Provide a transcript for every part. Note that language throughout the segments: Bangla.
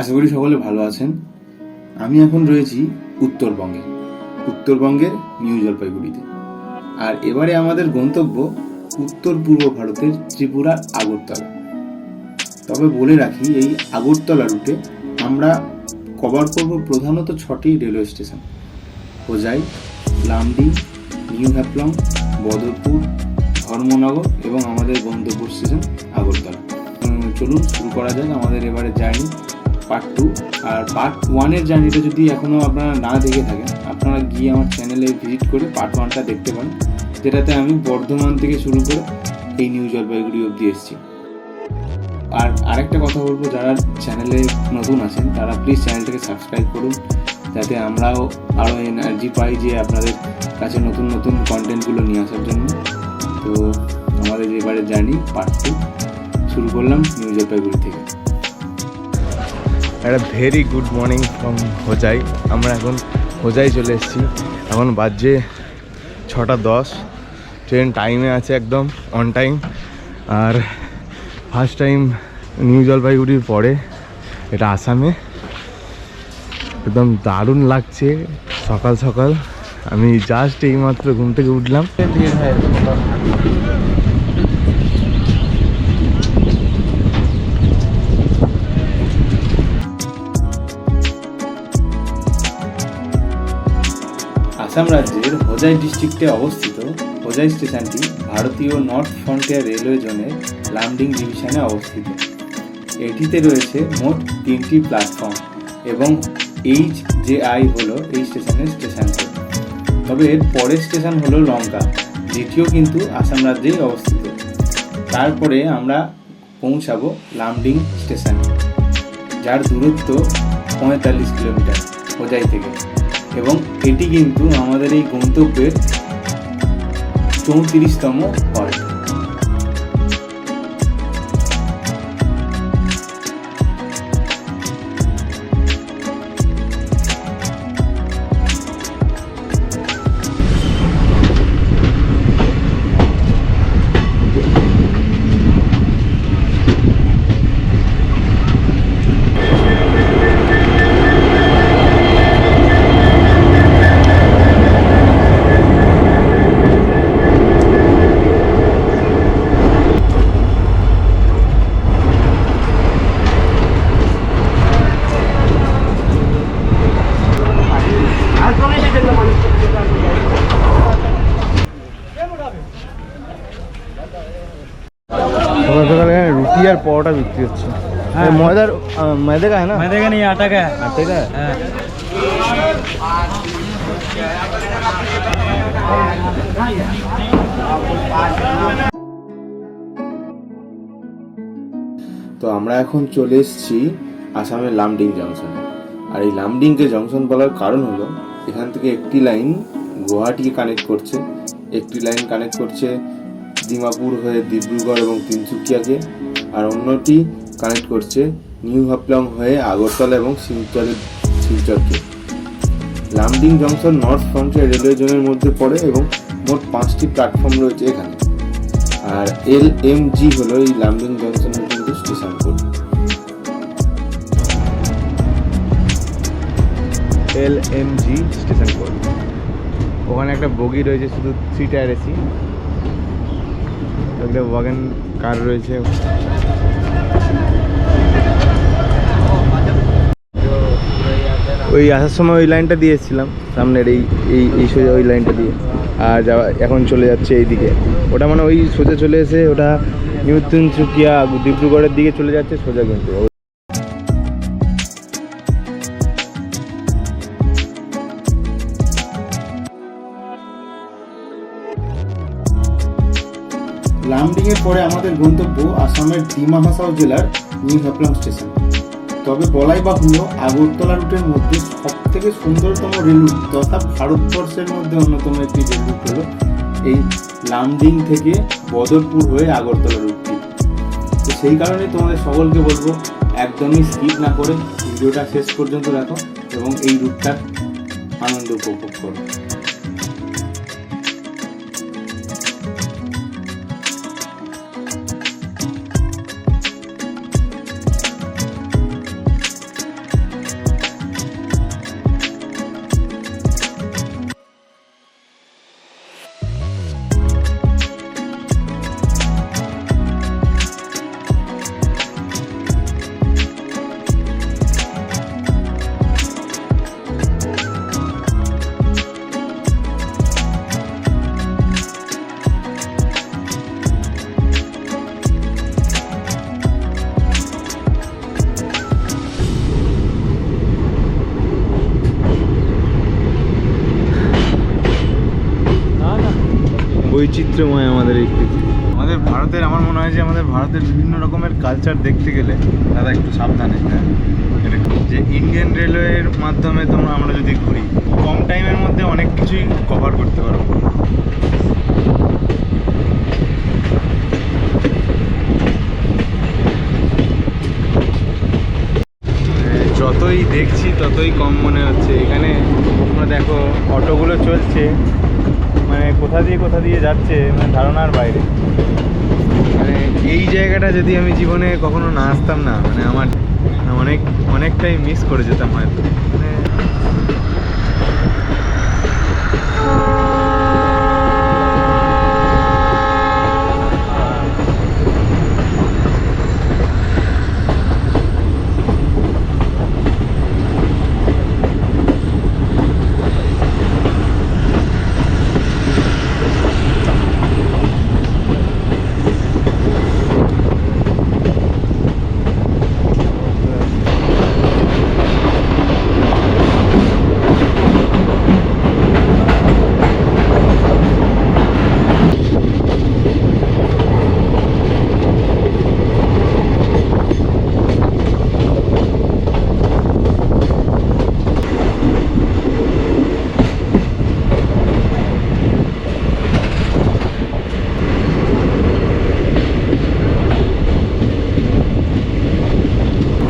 আশা করি সকলে ভালো আছেন। আমি এখন রয়েছি উত্তরবঙ্গের নিউ জলপাইগুড়িতে। আর এবারে আমাদের গন্তব্য উত্তর পূর্ব ভারতের ত্রিপুরা আগরতলা। তবে বলে রাখি, এই আগরতলা রুটে আমরা কভার করব প্রধানত 6টি railway station: Hojai, Lumding, new Haflong, Badarpur, Dharmanagar এবং আমাদের গন্তব্য স্টেশন আগরতলা। চলুন শুরু করা যাক আমাদের এবারে জার্নি পার্ট 2। আর পার্ট 1-এর জার্নিটা যদি এখনও আপনারা না দেখে থাকেন, আপনারা গিয়ে আমার চ্যানেলে ভিজিট করে পার্ট 1টা দেখতে পারেন, যেটাতে আমি বর্ধমান থেকে শুরু করে এই নিউ জলপাইগুড়ি অবধি এসেছি। আর আরেকটা কথা বলবো, যারা চ্যানেলে নতুন আছেন তারা প্লিজ চ্যানেলটাকে সাবস্ক্রাইব করুন, যাতে আমরাও আরও এনার্জি পাই যে আপনাদের কাছে নতুন নতুন কন্টেন্টগুলো নিয়ে আসার জন্য। তো আমাদের এবারে জার্নি পার্ট 2 শুরু করলাম নিউ জলপাইগুড়ি থেকে। একটা very good morning from Hojai. আমরা এখন হোজাই চলে এসেছি। এখন বাজে 6:10। ট্রেন টাইমে আছে, একদম অন টাইম। আর ফার্স্ট টাইম নিউ জলপাইগুড়ির পরে এটা আসামে। একদম দারুণ লাগছে সকাল সকাল। আমি জাস্ট এইমাত্র ঘুম থেকে উঠলাম। আসাম রাজ্যের হোজাই ডিস্ট্রিক্টে অবস্থিত হোজাই স্টেশনটি ভারতীয় নর্থ ফ্রন্টিয়ার রেলওয়ে জোনের লামডিং ডিভিশনে অবস্থিত। এটিতে রয়েছে মোট 3টি প্ল্যাটফর্ম এবং HJI হলো এই স্টেশনের স্টেশন কোড। তবে এর পরের স্টেশন হলো লঙ্কা, যেটিও কিন্তু আসাম রাজ্যেই অবস্থিত। তারপরে আমরা পৌঁছাবো লামডিং স্টেশনে, যার দূরত্ব 45 কিলোমিটার হোজাই থেকে, এবং এটি কিন্তু আমাদের এই গন্তব্যের 34তম পয়েন্ট। সকালে রুটি আর পরোটা বিক্রি হচ্ছে। मैदे का है ना? मैदे का नहीं, आटा का है। आटे का है? তো আমরা এখন চলে এসেছি আসামের লামডিং জংশনে। আর এই লামডিংকে জংশন বলার কারণ হলো, এখান থেকে একটি লাইন গুয়াহাটিকে কানেক্ট করছে, একটি লাইন কানেক্ট করছে ডিমাপুর হয়ে ডিব্রুগড় এবং তিনসুকিয়াকে, আর অন্যটি কানেক্ট করছে নিউ হাপলং হয়ে আগরতলা এবং শিলচরকে। Lumding junction north frontier railway জোনের মধ্যে পড়ে এবং মোট 5টি প্ল্যাটফর্ম রয়েছে এখানে। আর LMG হলো এই লামডিং জংশনের কিন্তু station code. LMG station code. ওখানে একটা বগি রয়েছে, শুধু 3 টায়ার এসি। একটা ওয়াগন কার রয়েছে। ওই আসার সময় ওই লাইনটা দিয়েছিলাম সামনের, এই সোজা ওই লাইনটা দিয়ে। আর এখন চলে যাচ্ছে এইদিকে। ওটা মানে ওই সোজা চলে এসে ওটা নিউ তিনসুকিয়া ডিব্রুগড়ের দিকে চলে যাচ্ছে সোজা। কিন্তু লামডিংয়ের পরে আমাদের গন্তব্য আসামের ডিমা হাসাও জেলার নিউ হ্যাপলং স্টেশন। তবে বলাই বাহুল্য, আগরতলা রুটের মধ্যে সবথেকে সুন্দরতম রেল রুট তথা ভারতবর্ষের মধ্যে অন্যতম একটি রেল রুট হলো এই লামডিং থেকে বদরপুর হয়ে আগরতলা রুটটি। তো সেই কারণে তোমাদের সকলকে বলবো, একদমই স্কিপ না করে ভিডিওটা শেষ পর্যন্ত দেখো এবং এই রুটটার আনন্দ উপভোগ করো। বৈচিত্র্যময় আমাদের এই পৃথিবী। আমাদের ভারতের, আমার মনে হয় যে আমাদের ভারতের বিভিন্ন রকমের কালচার দেখতে গেলে দাদা একটু সাবধানে, হ্যাঁ, যে ইন্ডিয়ান রেলওয়ের মাধ্যমে আমরা যদি ঘুরি কম টাইমের মধ্যে অনেক কিছুই কভার করতে পারবো। যতই দেখছি ততই কম মনে হচ্ছে। এখানে তোমরা দেখো অটোগুলো চলছে, মানে কোথা দিয়ে যাচ্ছে মানে ধারণার বাইরে। মানে এই জায়গাটা যদি আমি জীবনে কখনো না আসতাম না, মানে আমার অনেকটাই মিস করে যেতাম হয়তো। মানে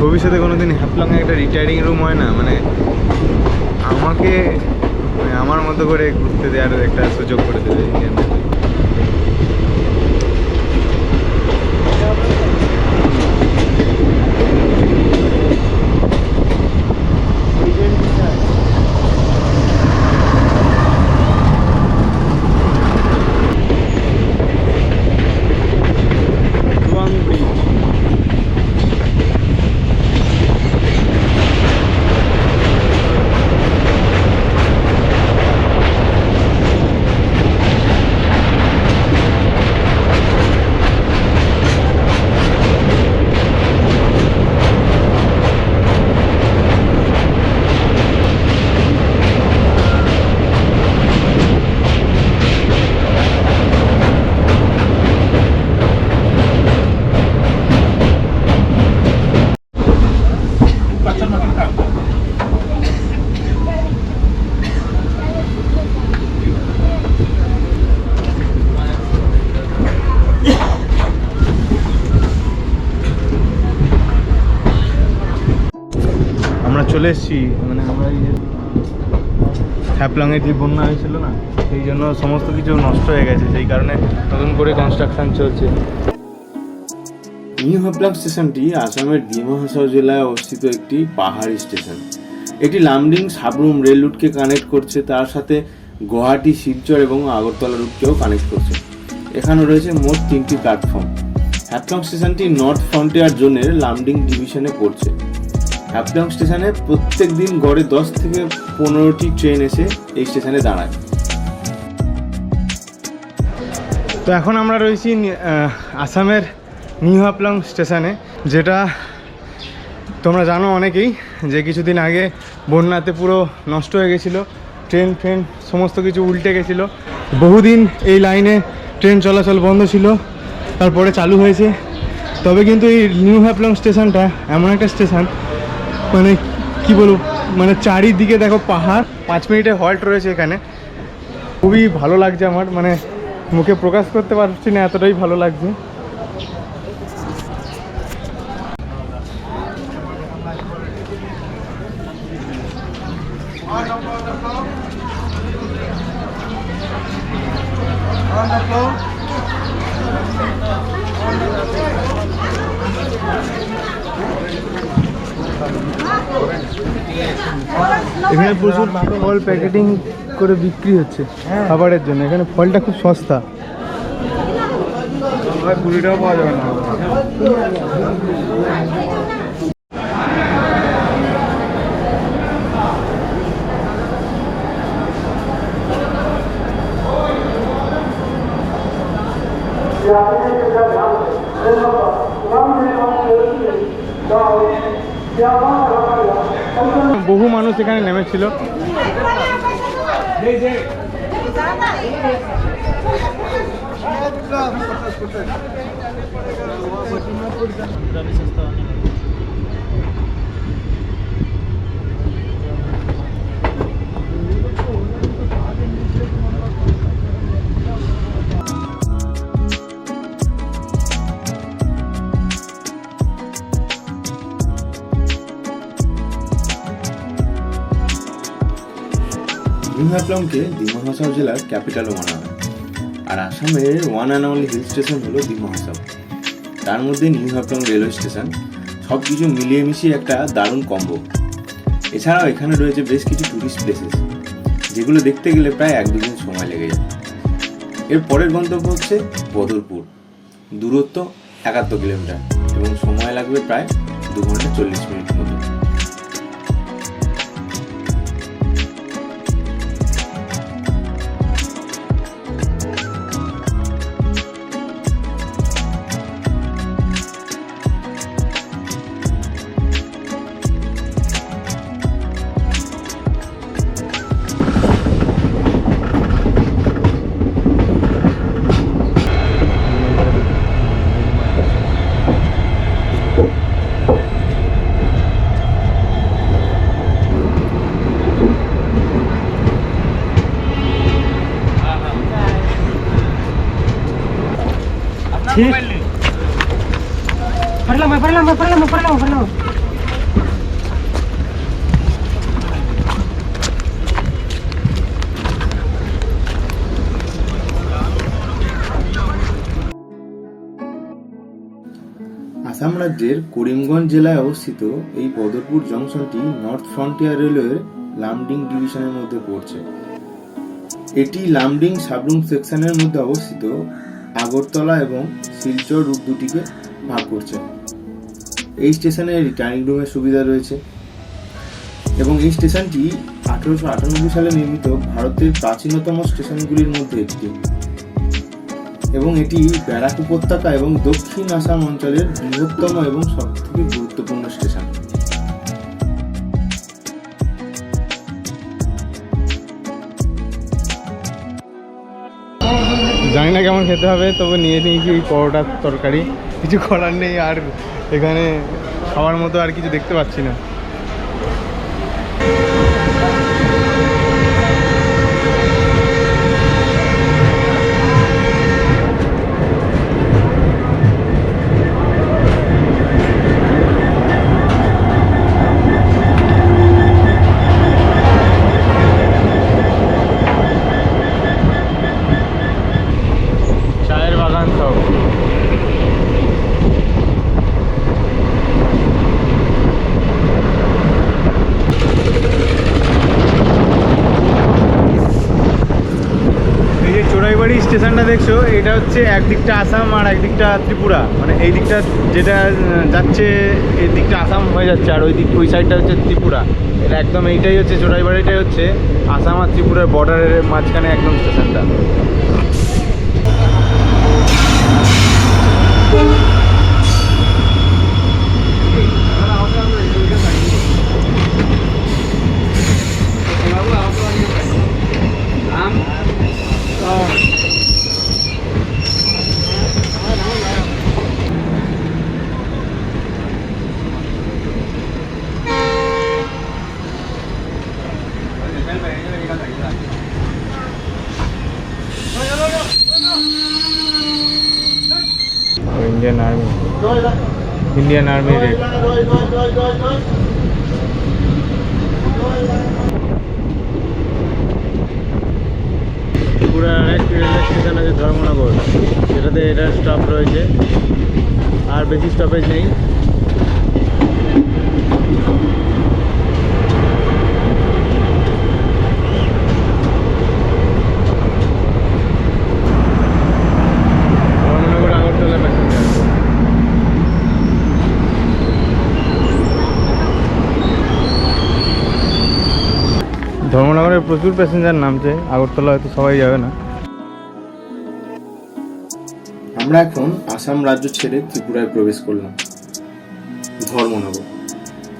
ভবিষ্যতে কোনোদিন হ্যাপলংয়ে একটা রিটায়ারিং রুম হয় না, মানে আমাকে মানে আমার মতো করে ঘুরতে দেওয়ার একটা সুযোগ করে দেবে ইন্ডিয়ান। চলে এসেছি, মানে আমরা এই যে হ্যাপলংয়ে যে বন্যা হয়েছিল না, সেই জন্য সমস্ত কিছু নষ্ট হয়ে গেছে, সেই কারণে নতুন করে কনস্ট্রাকশন চলছে। নিউ হ্যাপলং স্টেশনটি আসামের ডিমা হাসাও জেলায় অবস্থিত একটি পাহাড়ি স্টেশন। এটি লামডিং সাবরুম রেল রুটকে কানেক্ট করছে, তার সাথে গুয়াহাটি, শিলচর এবং আগরতলা রুটকেও কানেক্ট করছে। এখানে রয়েছে মোট 3টি প্ল্যাটফর্ম। হ্যাপলং স্টেশনটি নর্থ ফ্রন্টিয়ার জোনের লামডিং ডিভিশনে পড়ছে। হ্যাপলং স্টেশনে প্রত্যেক দিন গড়ে 10 থেকে 15টি ট্রেন এসে এই স্টেশনে দাঁড়ায়। তো এখন আমরা রয়েছি আসামের নিউ হ্যাপলং স্টেশনে, যেটা তোমরা জানো অনেকেই যে কিছুদিন আগে বন্যাতে পুরো নষ্ট হয়ে গেছিলো, ট্রেন সমস্ত কিছু উল্টে গেছিলো। বহুদিন এই লাইনে ট্রেন চলাচল বন্ধ ছিল, তারপরে চালু হয়েছে। তবে কিন্তু এই নিউ হ্যাপলং স্টেশনটা এমন একটা স্টেশন, মানে কি বলবো, মানে চারিদিকে দেখো পাহাড়, 5 মিনিটের হল্ট রয়েছে এখানে। খুবই ভালো লাগছে আমার, মানে মুখে প্রকাশ করতে পারছি না, এতটাই ভালো লাগছে। এখানে প্রচুর ফল প্যাকেটিং করে বিক্রি হচ্ছে খাবারের জন্য। এখানে ফলটা খুব সস্তা, 20 টাকা পাওয়া যাবে না। বহু মানুষ এখানে নেমেছিল। নিউ হ্যাপলংকে ডিমা হাসাও জেলার ক্যাপিটালও মানা হয়। আর আসামের one and only hill station হলো ডিমা হাসাও। তার মধ্যে নিউ হ্যাপলং রেলওয়ে স্টেশন, সব কিছু মিলিয়ে মিশিয়ে একটা দারুণ কম্বো। এছাড়াও এখানে রয়েছে বেশ কিছু টুরিস্ট প্লেসেস, যেগুলো দেখতে গেলে প্রায় 1-2 দিন সময় লেগে যায়। এর পরের গন্তব্য হচ্ছে বদরপুর, দূরত্ব 71 কিলোমিটার এবং সময় লাগবে প্রায় 2 ঘন্টা 40 মিনিট মতো। Parlamo. আসাম রাজ্যের করিমগঞ্জ জেলায় অবস্থিত এই বদরপুর জংশনটি নর্থ ফ্রন্টিয়ার রেলওয়ের লামডিং ডিভিশনের মধ্যে পড়ছে। এটি লামডিং সাবরুম সেকশনের মধ্যে অবস্থিত আগরতলা এবং শিলচর রুট দুটিকে ভাগ করছে। এই স্টেশনে রিটার্নিং রুমের সুবিধা রয়েছে এবং এই স্টেশনটি 1898 সালে নির্মিত ভারতের প্রাচীনতম স্টেশনগুলির মধ্যে একটি এবং এটি ব্যারাক উপত্যকা এবং দক্ষিণ আসাম অঞ্চলের বৃহত্তম এবং সবথেকে গুরুত্বপূর্ণ স্টেশন। জানি না কেমন খেতে হবে, তবে নিয়ে নিয়েছি এই পরোটার তরকারি। কিছু করার নেই, আর এখানে খাওয়ার মতো আর কিছু দেখতে পাচ্ছি না। চায়ের বাগান সব। এই যে চোরাইবাড়ি স্টেশনটা দেখছো, এটা হচ্ছে একদিকটা আসাম আর একদিকটা ত্রিপুরা। মানে এই দিকটা যেটা যাচ্ছে, এই দিকটা আসাম হয়ে যাচ্ছে, আর ওই সাইডটা হচ্ছে ত্রিপুরা। এটা একদম এইটাই হচ্ছে চোরাইবাড়িটাই হচ্ছে আসাম আর ত্রিপুরার বর্ডারের মাঝখানে একদম স্টেশনটা। Indian army red. ত্রিপুরার আরেক রেলওয়ে স্টেশন আছে ধর্মনগর, যেটাতে এটার স্টপ রয়েছে, আর বেশি স্টপেজ নেই। ধর্মনগর আগরতলা প্যাসেঞ্জার। ধর্মনগরে প্রচুর প্যাসেঞ্জার নামছে, আগরতলা হয়তো সবাই যাবে না। আমরা এখন আসাম রাজ্য ছেড়ে ত্রিপুরায় প্রবেশ করলাম। ধর্মনগর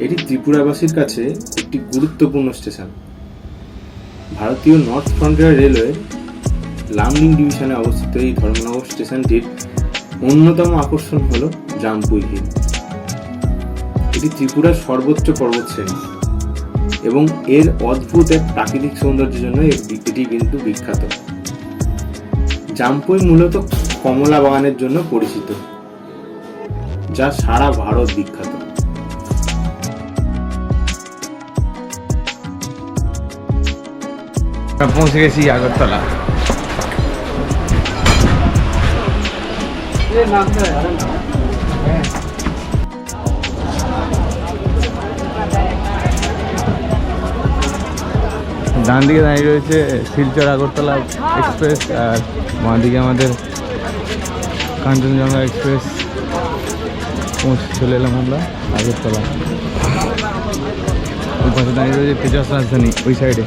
এটি ত্রিপুরাবাসীর কাছে একটি গুরুত্বপূর্ণ স্টেশন। ভারতীয় নর্থ ফ্রন্টিয়ার রেলওয়ে লামডিং ডিভিশনে অবস্থিত এই ধর্মনগর স্টেশনটির অন্যতম আকর্ষণ হল জামপুই হিল। এটি ত্রিপুরার সর্বোচ্চ পর্বতশ্রেণী এবং এর অদ্ভুত এক প্রাকৃতিক সৌন্দর্যের জন্য এটি কিন্তু বিখ্যাত। জামপুই মূলত কমলা বাগানের জন্য পরিচিত, যা সারা ভারত বিখ্যাত। পৌঁছে গেছি আগরতলা। ডান দিকে দাঁড়িয়ে রয়েছে শিলচর আগরতলা এক্সপ্রেস, আর বাঁ দিকে আমাদের কাঞ্চনজঙ্ঘা এক্সপ্রেস। চলে এলাম আমরা আগরতলা। ওই পাশে দাঁড়িয়ে রয়েছে তেজস রাজধানী ওই সাইডে।